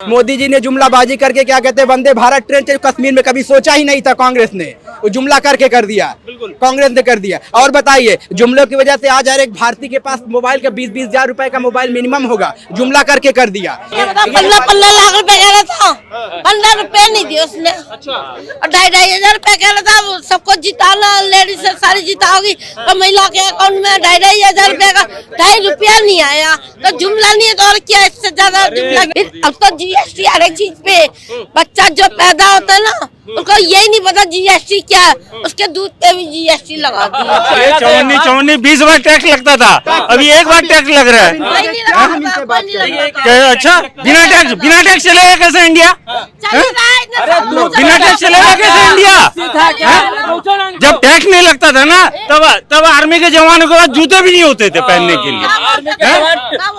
मोदी जी ने जुमलाबाजी करके क्या कहते हैं वंदे भारत ट्रेन से कश्मीर में कभी सोचा ही नहीं था कांग्रेस ने, वो जुमला करके कर दिया, कांग्रेस ने कर दिया। और बताइए जुमलों की वजह से आज हर एक भारतीय के पास मोबाइल का 20-20 हजार रुपए का मोबाइल मिनिमम होगा, जुमला करके कर दिया। 15 लाख रुपए कह रहा था, 15 रुपए नहीं दिए उसने। और 2.5 हजार रुपए कह रहा था, वो सबको जिताना, लेडीज से सारी जिता होगी, तो महिला के अकाउंट में 2.5 हजार रुपए का 2.5 रुपया नहीं आया, तो जुमला नहीं है तो और क्या इससे ज्यादा जुमला। अब तो जीएसटी हर एक चीज पे, बच्चा जो पैदा होता है ना उनको यही नहीं पता जीएसटी क्या है, उसके दूध पे भी जीएसटी लगा दिया। चौवन्नी 20 बार टैक्स लगता था, अभी 1 बार टैक्स लग रहा है। अच्छा बिना टैक्स चलेगा कैसे इंडिया? बिना टैक्स चलेगा कैसे इंडिया? जब टैक्स नहीं लगता था ना तब आर्मी के जवानों के पास जूते भी नहीं होते थे पहनने के लिए,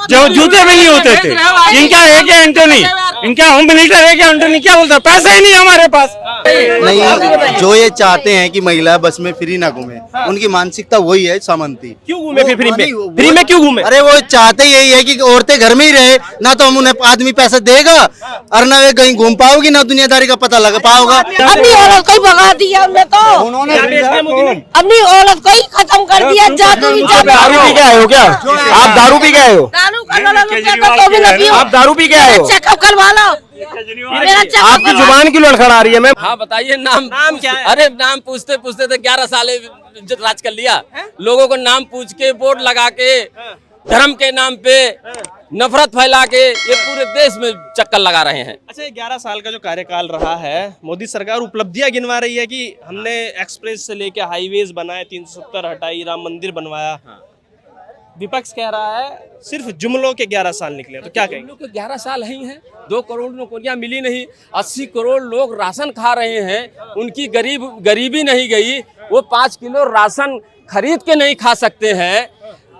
जब जूते भी नहीं होते थे। इनका है क्या एंटोनी, इनका होम मिनिस्टर है क्या एंटोनी, क्या बोलता है? पैसा ही नहीं हमारे पास। नहीं, जो ये चाहते हैं कि महिला बस में फ्री ना घूमे, उनकी मानसिकता वही है सामंती। क्यों घूमे फिर फ्री में क्यों घूमे? अरे वो चाहते यही है कि औरतें घर में ही रहे, ना तो हम उन्हें आदमी पैसा देगा और ना वे कहीं घूम पाओगी, ना दुनियादारी का पता लगा पाओगा। अपनी औरत को ही भगा दिया हमने तो, अपनी औरत को ही खत्म कर दिया। दारू पी के आए हो क्या? आप दारू पी के आए हो? आप दारू पी के आए हो? चेकअप करवा लो, आपकी जुबान की लड़खड़ा रही है मैम। हाँ बताइए, नाम क्या है? अरे नाम पूछते पूछते तो 11 साल राज कर लिया। लोगों को नाम पूछ के, बोर्ड लगा के, धर्म के नाम पे नफरत फैला के ये पूरे देश में चक्कर लगा रहे हैं। अच्छा, ये 11 साल का जो कार्यकाल रहा है, मोदी सरकार उपलब्धियां गिनवा रही है कि हमने एक्सप्रेस से लेके हाईवेज बनाए, 370 हटाई, राम मंदिर बनवाया। विपक्ष कह रहा है सिर्फ जुमलों के 11 साल निकले, तो क्या कहेंगे? जुमलों के 11 साल ही हैं। 2 करोड़ नौकरियां मिली नहीं, 80 करोड़ लोग राशन खा रहे हैं, उनकी गरीबी नहीं गई। वो 5 किलो राशन खरीद के नहीं खा सकते हैं,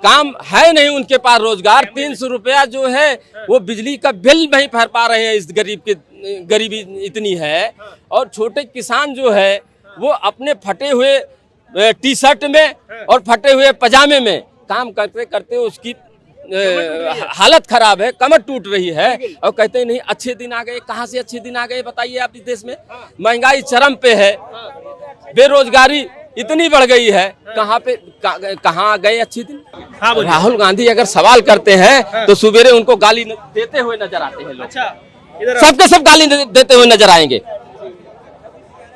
काम है नहीं उनके पास, रोजगार। 300 रुपया जो है वो बिजली का बिल नहीं भर पा रहे हैं, इस गरीबी इतनी है। और छोटे किसान जो है वो अपने फटे हुए टी शर्ट में और फटे हुए पजामे में काम करते करते उसकी हालत खराब है, कमर टूट रही है। और कहते नहीं अच्छे दिन आ गए। कहाँ से अच्छे दिन आ गए बताइए आप? इस देश में महंगाई चरम पे है, बेरोजगारी इतनी बढ़ गई है, कहाँ गए अच्छे दिन? हाँ, राहुल गांधी अगर सवाल करते हैं तो सुबेरे उनको गाली देते हुए नजर आते हैं लोग। अच्छा, सबके सब गाली देते हुए नजर आएंगे,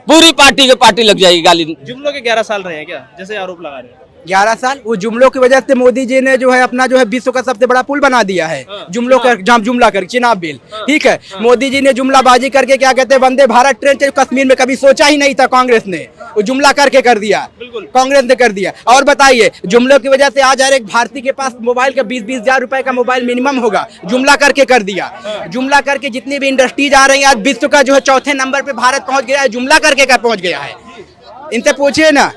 पूरी पार्टी लग जाएगी गाली। जुमलों के 11 साल रहे हैं क्या, जैसे आरोप लगा रहे हैं? 11 साल वो जुमलों की वजह से मोदी जी ने जो है अपना जो है विश्व का सबसे बड़ा पुल बना दिया है, जुमलों का जुमला कर चिनाब बिल। ठीक है, मोदी जी ने जुमलाबाजी करके क्या कहते हैं वंदे भारत ट्रेन से कश्मीर में कभी सोचा ही नहीं था कांग्रेस ने, वो जुमला करके कर दिया, कांग्रेस ने कर दिया। और बताइए जुमलों की वजह से आज हर एक भारतीय के पास मोबाइल का 20-20 हजार रुपए का मोबाइल मिनिमम होगा, जुमला करके कर दिया। जुमला करके जितनी भी इंडस्ट्रीज आ रही है, आज विश्व का जो है 4थे नंबर पे भारत पहुंच गया है, जुमला करके पहुंच गया है। इनसे पूछिए ना,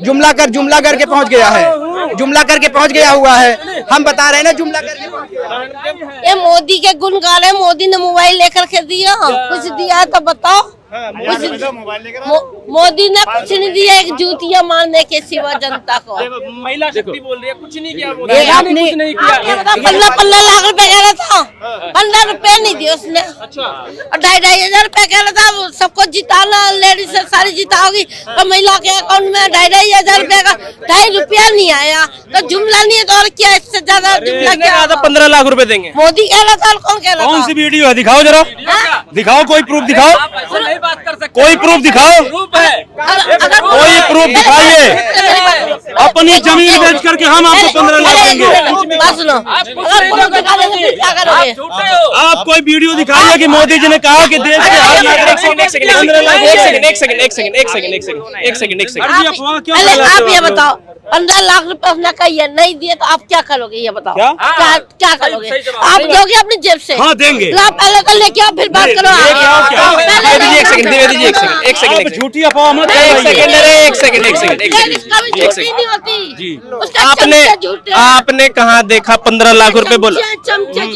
जुमला करके पहुंच गया है, जुमला करके पहुंच गया हुआ है। हम बता रहे हैं ना जुमला करके। ये मोदी के गुण गा रहे हैं, मोदी ने मोबाइल लेकर के दिया, कुछ दिया तो बताओ? मोदी ने कुछ नहीं दिया, एक जूतियां मारने के सिवा जनता को। महिला शक्ति बोल रही है, कुछ नहीं किया। 15 लाख रुपए कह रहा था, 15 रुपए नहीं दिए उसने। और 2.5 हजार रुपए कह रहा था, वो सबको जिताना, लेडीज से सारी जिता होगी, तो महिला के अकाउंट में 2.5 हजार रुपए का 2.5 रुपया नहीं आया, तो जुमला नहीं है तो और क्या इससे ज्यादा जुमला क्या? 15 लाख रुपए देंगे मोदी कह रहा था, कौन कह रहा था? कौन सी वीडियो है? दिखाओ जरा, दिखाओ कोई प्रूफ दिखाओ, बात कर सकते, कोई प्रूफ दिखाओ, प्रूफ है, कोई प्रूफ दिखाइए। अपनी जमीन बेच करके हम आपको 15 लाख देंगे। आप कोई वीडियो दिखाइए कि मोदी जी ने कहा कि देश के हर नागरिक। पहले आप ये बताओ, 15 लाख रुपए उसने कही नहीं दिए तो आप क्या करोगे? ये बताओ, क्या करोगे? आप दोगे अपनी जेब से? हाँ देंगे। पहले तो लेके आओ, फिर बात करो। झूठी अफवाह मत आपने कहाँ देखा 15 लाख रुपए? बोलो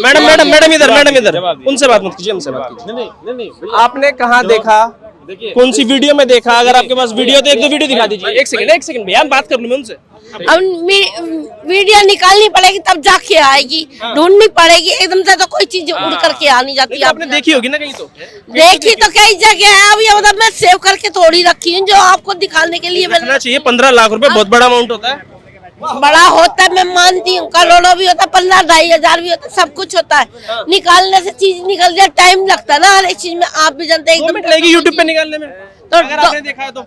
मैडम इधर, उनसे बात मत कीजिए, हमसे बात कीजिए। आपने कहाँ देखा कौन सी वीडियो में देखा? अगर आपके पास वीडियो तो एक दो वीडियो दिखा दीजिए। एक सेकंड भैया, बात कर लूं मैं उनसे। अब वीडियो निकालनी पड़ेगी तब जाके आएगी, ढूंढनी पड़ेगी। एकदम से तो कोई चीज उड़ करके आ नहीं जाती। आपने देखी होगी ना कहीं तो? देखी तो कई जगह है। अब ये मतलब मैं सेव करके थोड़ी रखी हूँ जो आपको दिखाने के लिए। देखना चाहिए, 15 लाख रुपए बहुत बड़ा अमाउंट होता है। बड़ा होता है, मैं मानती हूँ। करोड़ों भी होता है, 15-2,500 भी होता है, सब कुछ होता है। निकालने से चीज निकल जाए, टाइम लगता है ना हर एक चीज में। आप भी जानते हैं 2 मिनट लगेगी यूट्यूब पे निकालने में, तो अगर आपने देखा है तो।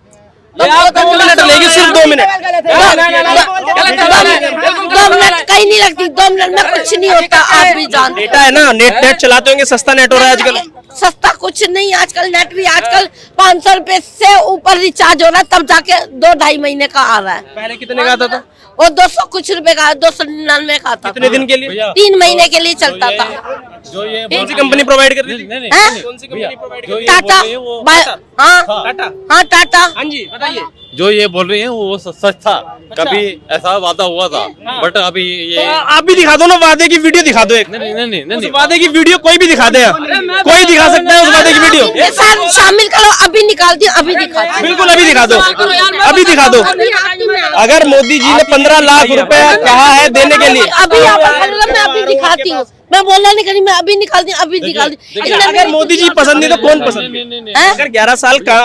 2 मिनट लगेगी, सिर्फ 2 मिनट। 2 मिनट कहीं नहीं लगती। 2 मिनट में कुछ नहीं होता, आप भी जानते हैं। डेटा है ना, नेट चलाते होंगे, सस्ता नेट हो रहा है आजकल। सस्ता कुछ नहीं आजकल। नेट भी आजकल 500 रुपए से ऊपर रिचार्ज हो रहा है, तब जाके 2-2.5 महीने का आ रहा है। पहले कितने का आता था? वो 200 कुछ रुपए का, 299 का आता। कितने दिन के लिए? 3 महीने के लिए चलता था। कौन सी कंपनी प्रोवाइड कर रही थी? कौन सी कंपनी प्रोवाइड कर रही थी? टाटा। हाँ टाटा। हाँ टाटा। हाँ जी, बताइए। जो ये बोल रही है वो सच था। कभी ऐसा वादा हुआ था, बट अभी ये आप भी दिखा दो ना, वादे की वीडियो दिखा दो एक। नहीं उस वादे की वीडियो कोई भी दिखा दे, कोई दिखा सकता है उस वादे की वीडियो। ये साथ शामिल करो, अभी निकाल दियो, अभी दिखा दो। बिल्कुल अभी दिखा दो, अभी दिखा दो। अगर मोदी जी ने 15 लाख रुपए कहा है देने के लिए, अभी मैं अभी दिखाती हूँ। मैं बोलना नहीं करी, मैं अभी निकालती हूँ, अभी निकालती हूँ। अगर मोदी जी पसंद नहीं तो कौन पसंद? अगर 11 साल का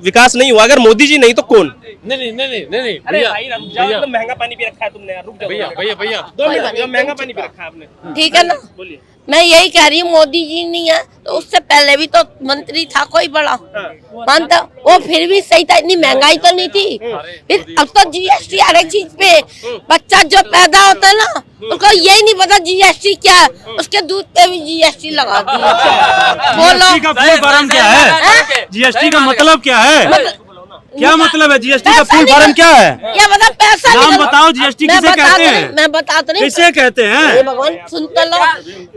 विकास नहीं हुआ, अगर मोदी जी नहीं तो कौन? नहीं अरे भाई रुक जाओ, महंगा पानी पी रखा है तुमने यार, रुक जाओ भैया 2 मिनट। महंगा पानी पी रखा है आपने, ठीक है ना? बोलिए। मैं यही कह रही हूँ, मोदी जी नहीं है तो उससे पहले भी तो मंत्री था कोई बड़ा, मानता वो फिर भी सही था। इतनी महंगाई तो नहीं थी। फिर अब तो जीएसटी हर एक चीज पे। बच्चा जो पैदा होता है ना, उसको यही नहीं पता जीएसटी क्या है, उसके दूध पे भी जीएसटी लगा दी। बोलो फुल फॉर्म क्या है? जीएसटी का मतलब क्या है? क्या मतलब है जीएसटी का फुल फॉर्म क्या है? ये मतलब पैसा नाम निकल- बताओ, जीएसटी मैं किसे बता कहते तो हैं? नहीं- मैं बता तो नहीं। किसे कहते हे हैं? भगवान सुन तो लो।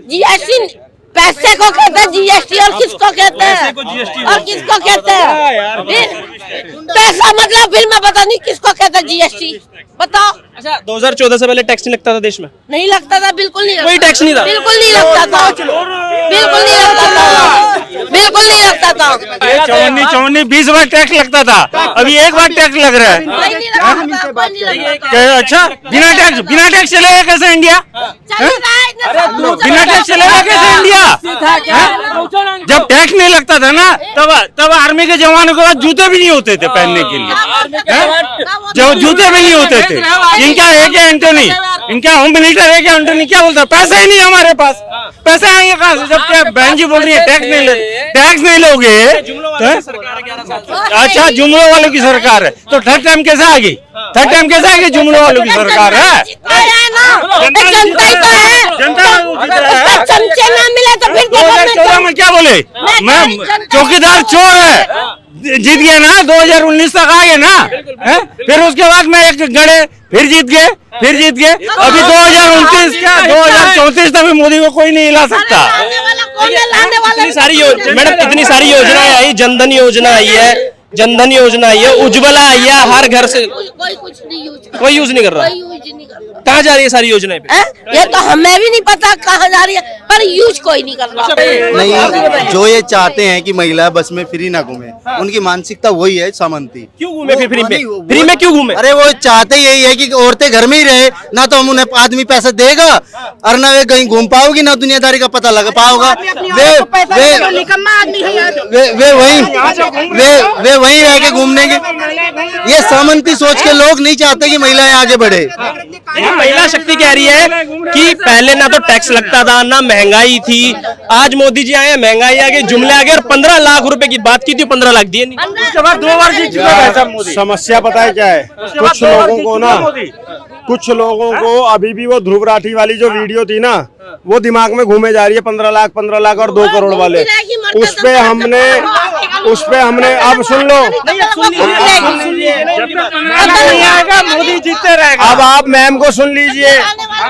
जीएसटी पैसे को कहते हैं जीएसटी, और किसको कहते हैं? और किसको कहते हैं? पैसा मतलब फिर मैं बता नहीं किसको कहते हैं जीएसटी, बताओ। अच्छा, 2014 से पहले टैक्स नहीं लगता था देश में? नहीं लगता था, बिल्कुल नहीं लगता। कोई टैक्स नहीं था? बिल्कुल नहीं लगता था, बिल्कुल नहीं लगता था, बिल्कुल नहीं लगता था। 54 20 बार टैक्स लगता था, अभी एक बार टैक्स लग रहा है। कोई नहीं लगता था, कोई नहीं लगता था। क्या? अच्छा, बिना टैक्स चलेगा कैसे इंडिया? चल रहा है इतना सब कुछ। बिना टैक्स चलेगा कैसे इंडिया? जब टैक्स नहीं लगता था ना, तब आर्मी के जवानों के पास जूते भी नहीं होते थे पहनने के लिए। जब जूते भी नहीं होते थे। इनका है क्या एंटोनी? इनका होम मिनिस्टर है क्या एंटोनी? क्या बोलता है? पैसे ही नहीं हमारे पास, पैसे आएंगे कहाँ से? जब क्या बहन जी बोल रही है टैक्स नहीं लोगे। अच्छा, जुमलों वालों की सरकार है तो थर्ड टाइम कैसे आ गई? थर्ड टाइम कैसे आ गई? जुमलों वालों की सरकार है। जनता ही तो है। उसको चमचे ना मिले तो फिर 2014 में क्या बोले? मैं चौकीदार चोर है। जीत गया ना, 2019 तक आ गए ना, है? फिर उसके बाद में एक गड़े, फिर जीत गए। अभी 2029 क्या 2034 तक भी मोदी को कोई नहीं हिला सकता। इतनी सारी मैडम, इतनी सारी योजनाएं आई, जनधन योजना आई है, उज्ज्वला आई है, हर घर से। कोई कुछ नहीं यूज कर, कोई यूज नहीं कर रहा। कोई यूज नहीं कर रहा। कहाँ जा रही है सारी योजनाएं पे? ये तो हमें भी नहीं पता कहाँ जा रही है, पर यूज कोई नहीं कर रहा। नहीं, जो ये चाहते हैं कि महिला बस में फ्री ना घूमे, उनकी मानसिकता वही है सामंती। क्यों घूमे फिर फ्री में क्यों घूमे? अरे वो चाहते यही है कि औरतें घर में ही रहे, ना तो हम उन्हें आदमी पैसा देगा और ना वे कहीं घूम पाओगी, ना दुनियादारी का पता लगा पाओगा। वे वही रह के घूमने के। ये सामंती सोच के लोग नहीं चाहते कि महिलाएं आगे बढ़े। महिला शक्ति कह रही है कि पहले ना तो टैक्स लगता था, ना महंगाई थी। आज मोदी जी आए, महंगाई आ गई, जुमले आ गए, और 15 लाख रुपए की बात की थी, 15 लाख दिए नहीं। उसके बाद 2 बार जीत चुका है मोदी। समस्या पता है क्या है? कुछ लोगों को ना, कुछ लोगों को अभी भी वो ध्रुव राठी वाली जो वीडियो थी ना, वो दिमाग में घूमे जा रही है। 15 लाख और 2 करोड़ वाले। उस पे हमने अब सुन लो, मोदी जीतते रहेगा। अब आप मैम को सुन लीजिए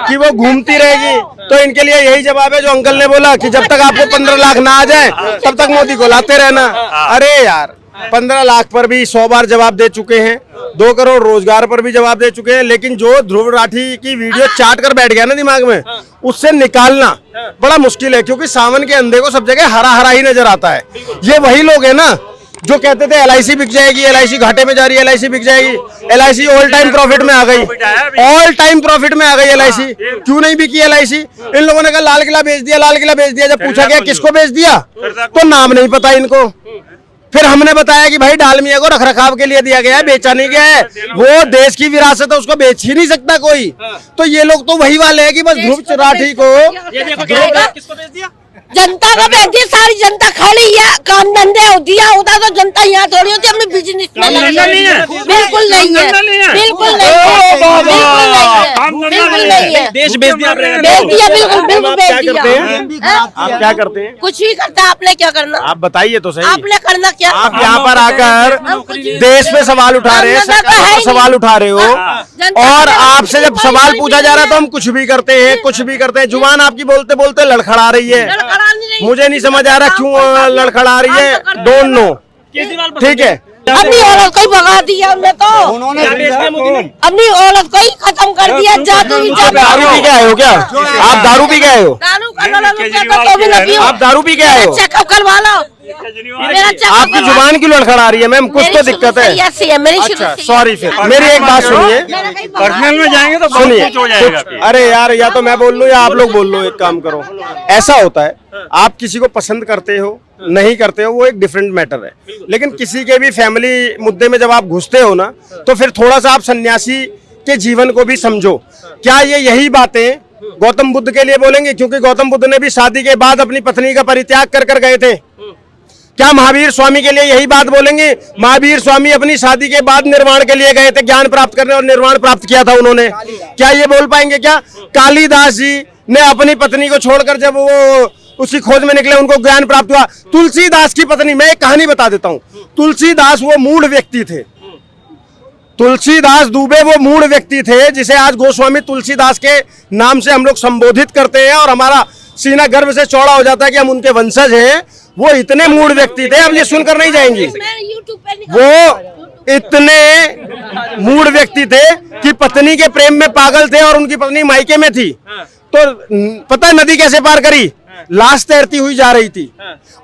कि वो घूमती रहेगी, तो इनके लिए यही जवाब है जो अंकल ने बोला कि जब तक आपको 15 लाख ना आ जाए तब तक मोदी को लाते रहना। अरे यार, 15 लाख पर भी 100 बार जवाब दे चुके हैं, 2 करोड़ रोजगार पर भी जवाब दे चुके हैं, लेकिन जो ध्रुव राठी की वीडियो चाट कर बैठ गया ना दिमाग में, उससे निकालना बड़ा मुश्किल है। क्योंकि सावन के अंधे को सब जगह हरा हरा ही नजर आता है। ये वही लोग है ना जो कहते थे LIC बिक जाएगी, LIC घाटे में जा रही है, LIC बिक जाएगी, LIC ऑल टाइम प्रॉफिट में आ गई, ऑल टाइम प्रॉफिट में आ गई LIC। क्यों नहीं बिकी LIC? इन लोगों ने कहा लाल किला बेच दिया, लाल किला बेच दिया। जब पूछा गया किसको बेच दिया तो नाम नहीं पता इनको। फिर हमने बताया कि भाई डालमिया को रखरखाव के लिए दिया गया है, बेचा नहीं गया है, वो देश की विरासत है, उसको बेच ही नहीं सकता कोई। तो ये लोग तो वही वाले हैं कि बस ध्रुव त्रिपाठी को किसको भेज दिया? जनता को भेज दिया, सारी जनता खड़ी है, काम धंधे दिया होता तो जनता यहाँ थोड़ी होती, अपने बिजनेस में लगी है। बिल्कुल नहीं है, बिल्कुल नहीं है, बिल्कुल नहीं है। देश बेच दिया, बेच दिया, बिल्कुल बिल्कुल बेच दिया। आप क्या करते हैं? कुछ भी करता, आपने क्या करना? आप बताइए तो सही। आपने करना क्या? आप यहाँ पर आकर देश पे सवाल उठा रहे हैं, सरकार पर सवाल उठा रहे हो, और आपसे जब सवाल पूछा जा रहा है तो हम कुछ भी करते हैं, कुछ भी करते हैं। जुबान आपकी बोलते बोलते लड़खड़ा रही है। मुझे नहीं समझ आ रहा क्यों लड़खड़ा रही है। डोंट नो, ठीक है। अपनी औरत को ही भगा दिया हमने तो, अपनी औरत को ही खत्म कर दिया। जादू दारू पी के आए हो क्या? आप दारू पी के आए हो? दारू तो भी नहीं। आप दारू पी के आए हो? चेकअप करवा लो। आपकी जुबान क्यों लड़खड़ा रही है मैम? कुछ तो दिक्कत है। अच्छा सॉरी, फिर मेरी एक बात सुनिए। पर्सनल में जाएंगे तो बहुत कुछ हो जाएगा। अरे यार, या तो मैं बोल लूं या आप लोग बोल लो। एक काम करो, ऐसा होता है आप किसी को पसंद करते हो नहीं करते हो वो एक डिफरेंट मैटर है, लेकिन किसी के भी फैमिली मुद्दे में जब आप घुसते हो ना तो फिर थोड़ा सा आप सन्यासी के जीवन को भी समझो। क्या ये यही बातें गौतम बुद्ध के लिए बोलेंगे? क्योंकि गौतम बुद्ध ने भी शादी के बाद अपनी पत्नी का परित्याग कर कर गए थे। क्या महावीर स्वामी के लिए यही बात बोलेंगे? महावीर स्वामी अपनी शादी के बाद निर्वाण के लिए गए थे, ज्ञान प्राप्त करने, और निर्वाण प्राप्त किया था उन्होंने। क्या ये बोल पाएंगे? क्या कालिदास जी ने अपनी पत्नी को छोड़कर जब वो उसकी खोज में निकले उनको ज्ञान प्राप्त हुआ? तुलसीदास की पत्नी, मैं एक कहानी बता देता हूँ। तुलसीदास वो मूढ़ व्यक्ति थे, तुलसीदास दुबे वो मूढ़ व्यक्ति थे जिसे आज गोस्वामी तुलसीदास के नाम से हम लोग संबोधित करते हैं और हमारा सीना गर्व से चौड़ा हो जाता है कि हम उनके वंशज हैं। वो इतने मूढ़ व्यक्ति थे, अब ये सुनकर नहीं जाएंगी, वो इतने मूढ़ व्यक्ति थे कि पत्नी के प्रेम में पागल थे और उनकी पत्नी मायके में थी। तो पता है नदी कैसे पार करी? लाश तैरती हुई जा रही थी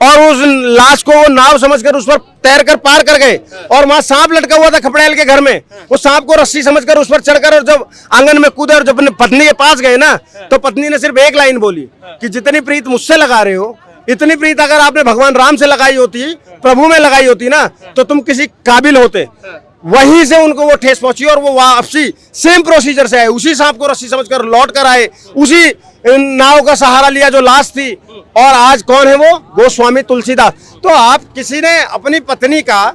और उस लाश को वो नाव समझकर उस पर तैर कर पार कर गए, और वहां सांप लटका हुआ था खपड़ेल के घर में। वो सांप को रस्सी समझकर उस पर चढ़कर और जब आंगन में कूदे और जब अपनी पत्नी के पास गए ना तो पत्नी ने सिर्फ एक लाइन बोली कि जितनी प्रीत मुझसे लगा रहे हो, इतनी प्रीत अगर आपने भगवान राम से लगाई होती, प्रभु में लगाई होती ना, तो तुम किसी काबिल होते। वहीं से उनको वो ठेस पहुंची और वो वापसी सेम प्रोसीजर से आए, उसी सांप को रस्सी समझकर लौट कर आए, उसी नाव का सहारा लिया जो लाश थी। और आज कौन है वो? गोस्वामी तुलसीदास। तो आप किसी ने अपनी पत्नी का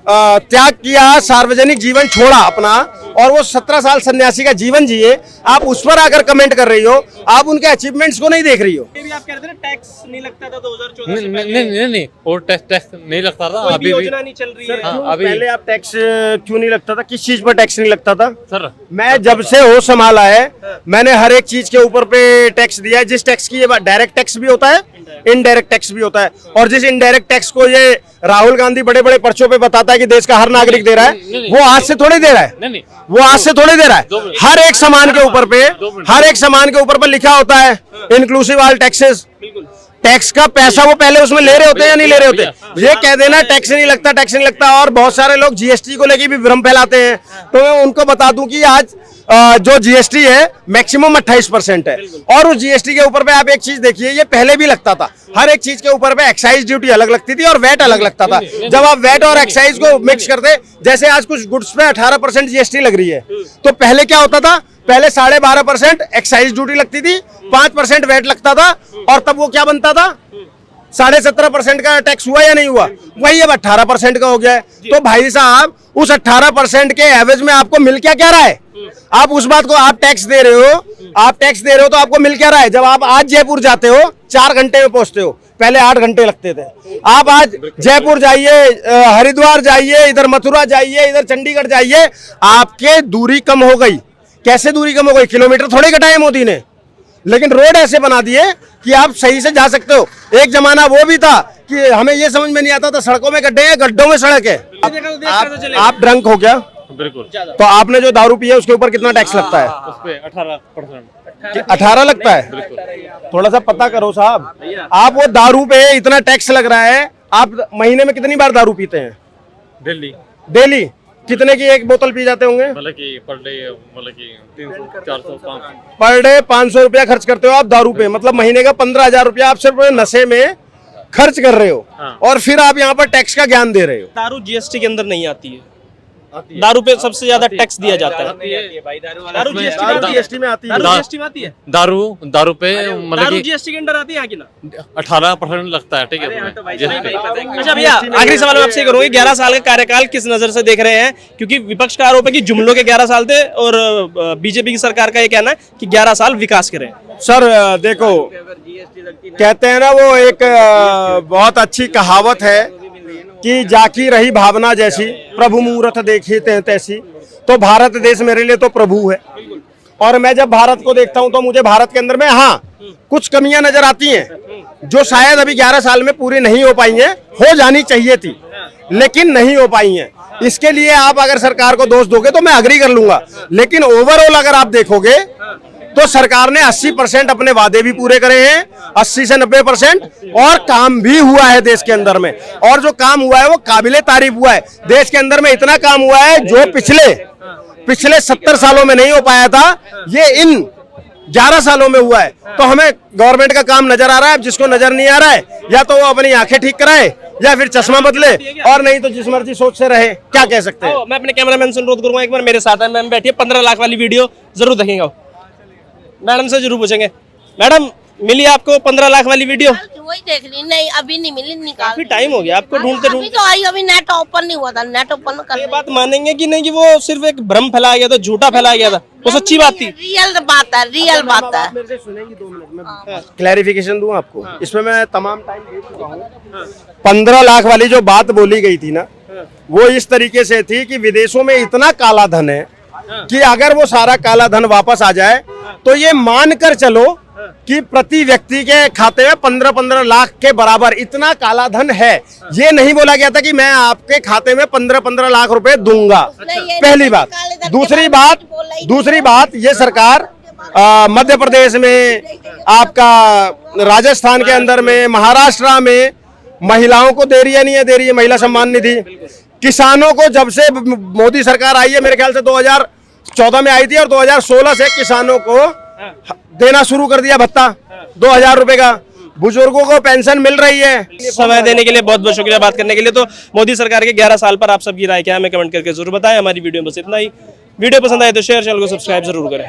त्याग किया, सार्वजनिक जीवन छोड़ा अपना, और वो 17 साल सन्यासी का जीवन जिए, आप उस पर आकर कमेंट कर रही हो, आप उनके अचीवमेंट्स को नहीं देख रही हो। भी आप कह रहे थे टैक्स नहीं लगता था 2014 से नहीं और टैक्स नहीं लगता था, अभी भी योजना नहीं चल रही है। अभी पहले आप टैक्स क्यों नहीं लगता था? किस चीज पर टैक्स नहीं लगता था? सर मैं जब से होश संभाला है मैंने हर एक चीज के ऊपर पे टैक्स दिया है। जिस टैक्स की ये बात, डायरेक्ट टैक्स भी होता है, इनडायरेक्ट टैक्स भी होता है, और जिस इनडायरेक्ट टैक्स को ये राहुल गांधी बड़े बड़े पर्चों पे बताता है कि देश का हर नागरिक दे रहा है, वो आज से थोड़ी दे रहा है, वो आज से थोड़ी दे रहा है। हर एक सामान के ऊपर पे, हर एक सामान के ऊपर पे लिखा होता है इंक्लूसिव ऑल टैक्सेस। टैक्स का पैसा वो पहले उसमें ले रहे होते हैं या नहीं ले रहे होते? ये कह देना टैक्स नहीं लगता, टैक्स नहीं लगता, और बहुत सारे लोग जीएसटी को लेके भी भ्रम फैलाते हैं। तो मैं उनको बता दूं कि आज जो जीएसटी है मैक्सिमम 28% है, और उस जीएसटी के ऊपर पे आप एक चीज देखिए, ये पहले भी लगता था। हर एक चीज के ऊपर पे एक्साइज ड्यूटी अलग लगती थी और वैट अलग लगता था। जब आप वैट और एक्साइज को मिक्स करते, जैसे आज कुछ गुड्स पे 18% जीएसटी लग रही है, तो पहले क्या होता था? पहले 12.5% एक्साइज ड्यूटी लगती थी, 5% वैट लगता था, और तब वो क्या बनता था? 17.5% का टैक्स हुआ या नहीं हुआ? वही अब 18% का हो गया है। तो भाई साहब, उस 18% के एवरेज में आपको मिल क्या क्या रहा है? आप उस बात को, आप टैक्स दे रहे हो, आप टैक्स दे रहे हो तो आपको मिल क्या रहा है? जब आप आज जयपुर जाते हो 4 घंटे में पहुंचते हो, पहले 8 घंटे लगते थे। आप आज जयपुर जाइए, हरिद्वार जाइए, इधर मथुरा जाइए, इधर चंडीगढ़ जाइए, आपके दूरी कम हो गई। कैसे दूरी कम हो गई? किलोमीटर थोड़े घटाए मोदी ने, लेकिन रोड ऐसे बना दिए कि आप सही से जा सकते हो। एक जमाना वो भी था कि हमें ये समझ में नहीं आता था सड़कों में गड्ढे हैं, गड्ढों में सड़क है। आप ड्रंक हो क्या? बिल्कुल। तो आपने जो दारू पिया उसके ऊपर कितना टैक्स लगता है? उस पे 18%। 18 लगता है? थोड़ा सा पता करो साहब। आप वो दारू पे इतना टैक्स लग रहा है, आप महीने में कितनी बार दारू पीते हैं? दिल्ली डेली कितने की एक बोतल पी जाते होंगे? मतलब कि पर डे मतलब कि 300 400 500 पर डे 500 रुपया खर्च करते हो आप दारू पे, मतलब महीने का 15,000 रुपया आप सिर्फ नशे में खर्च कर रहे हो। हाँ। और फिर आप यहाँ पर टैक्स का ज्ञान दे रहे हो। दारू जीएसटी के अंदर नहीं आती है। दारू पे सबसे ज्यादा टैक्स दिया जाता है। दारू जीएसटी में आती है। दारू जीएसटी में आती है। दारू पे मतलब दारू कि जीएसटी के अंदर आती है यहाँ की ना? 18% लगता है, ठीक है। अच्छा भैया, आखिरी सवाल मैं आपसे करूंगी, 11 साल का कार्यकाल किस नजर से देख रहे हैं? क्योंकि विपक्ष का आरोप है कि जुमलों के 11 साल थे और बीजेपी की सरकार का ये कहना है कि 11 साल विकास करें। सर देखो, कहते हैं ना वो एक बहुत अच्छी कहावत है कि जाकी रही भावना जैसी, प्रभु मूरत देखी तैसी। तो भारत देश मेरे लिए तो प्रभु है, और मैं जब भारत को देखता हूं तो मुझे भारत के अंदर में हाँ कुछ कमियां नजर आती हैं जो शायद अभी 11 साल में पूरी नहीं हो पाई हैं, हो जानी चाहिए थी लेकिन नहीं हो पाई हैं। इसके लिए आप अगर सरकार को दोष दोगे तो मैं अग्री कर लूंगा, लेकिन ओवरऑल अगर आप देखोगे तो सरकार ने 80% अपने वादे भी पूरे करे हैं, 80 से 90%, और काम भी हुआ है देश के अंदर में। और जो काम हुआ है वो काबिले तारीफ हुआ है। देश के अंदर में इतना काम हुआ है जो पिछले 70 सालों में नहीं हो पाया था, ये इन 11 सालों में हुआ है। तो हमें गवर्नमेंट का काम नजर आ रहा है। जिसको नजर नहीं आ रहा है या तो वो अपनी आंखें ठीक कराए या फिर चश्मा बदले, और नहीं तो जिस मर्जी सोच से रहे। क्या कह सकते हैं? मैं अपने कैमरामैन से अनुरोध करूंगा, एक बार मेरे साथ है, मैम बैठिए, 15 लाख वाली वीडियो जरूर देखेंगे। मैडम से जरूर पूछेंगे, मैडम मिली आपको 15 लाख वाली वीडियो? वही देख रही, नहीं अभी नहीं मिली, निकाल। काफी टाइम हो गया आपको ढूंढते अभी तो आई, अभी नेट ओपन नहीं हुआ था, नेट ओपन कर। ये बात मानेंगे कि नहीं कि वो सिर्फ एक भ्रम फैलाया गया था, झूठा फैलाया गया था, वो सच्ची बात थी? रियल बात है, रियल बात है। मेरे से सुनेंगी 2 मिनट में क्लैरिफिकेशन दूं आपको। इसमें मैं तमाम टाइम दे चुका हूं। 15 लाख वाली जो बात बोली गई थी ना, वो इस तरीके से थी कि विदेशों में इतना काला धन है कि अगर वो सारा काला धन वापस आ जाए तो ये मानकर चलो कि प्रति व्यक्ति के खाते में 15-15 लाख के बराबर इतना काला धन है। ये नहीं बोला गया था कि मैं आपके खाते में 15-15 लाख रुपए दूंगा। पहली बात। दूसरी बात, ये सरकार मध्य प्रदेश में, आपका राजस्थान के अंदर में, महाराष्ट्र में महिलाओं को दे रही है, नहीं है दे रही है महिला सम्मान निधि। किसानों को जब से मोदी सरकार आई है, मेरे ख्याल से 2014 में आई थी, और 2016 से किसानों को देना शुरू कर दिया भत्ता 2000 रुपए का। बुजुर्गों को पेंशन मिल रही है। समय देने के लिए बहुत बहुत शुक्रिया, बात करने के लिए। तो मोदी सरकार के 11 साल पर आप सबकी राय क्या है, हमें कमेंट करके जरूर बताएं। हमारी वीडियो में बस इतना ही। वीडियो पसंद आए तो शेयर, चैनल को सब्सक्राइब जरूर करें।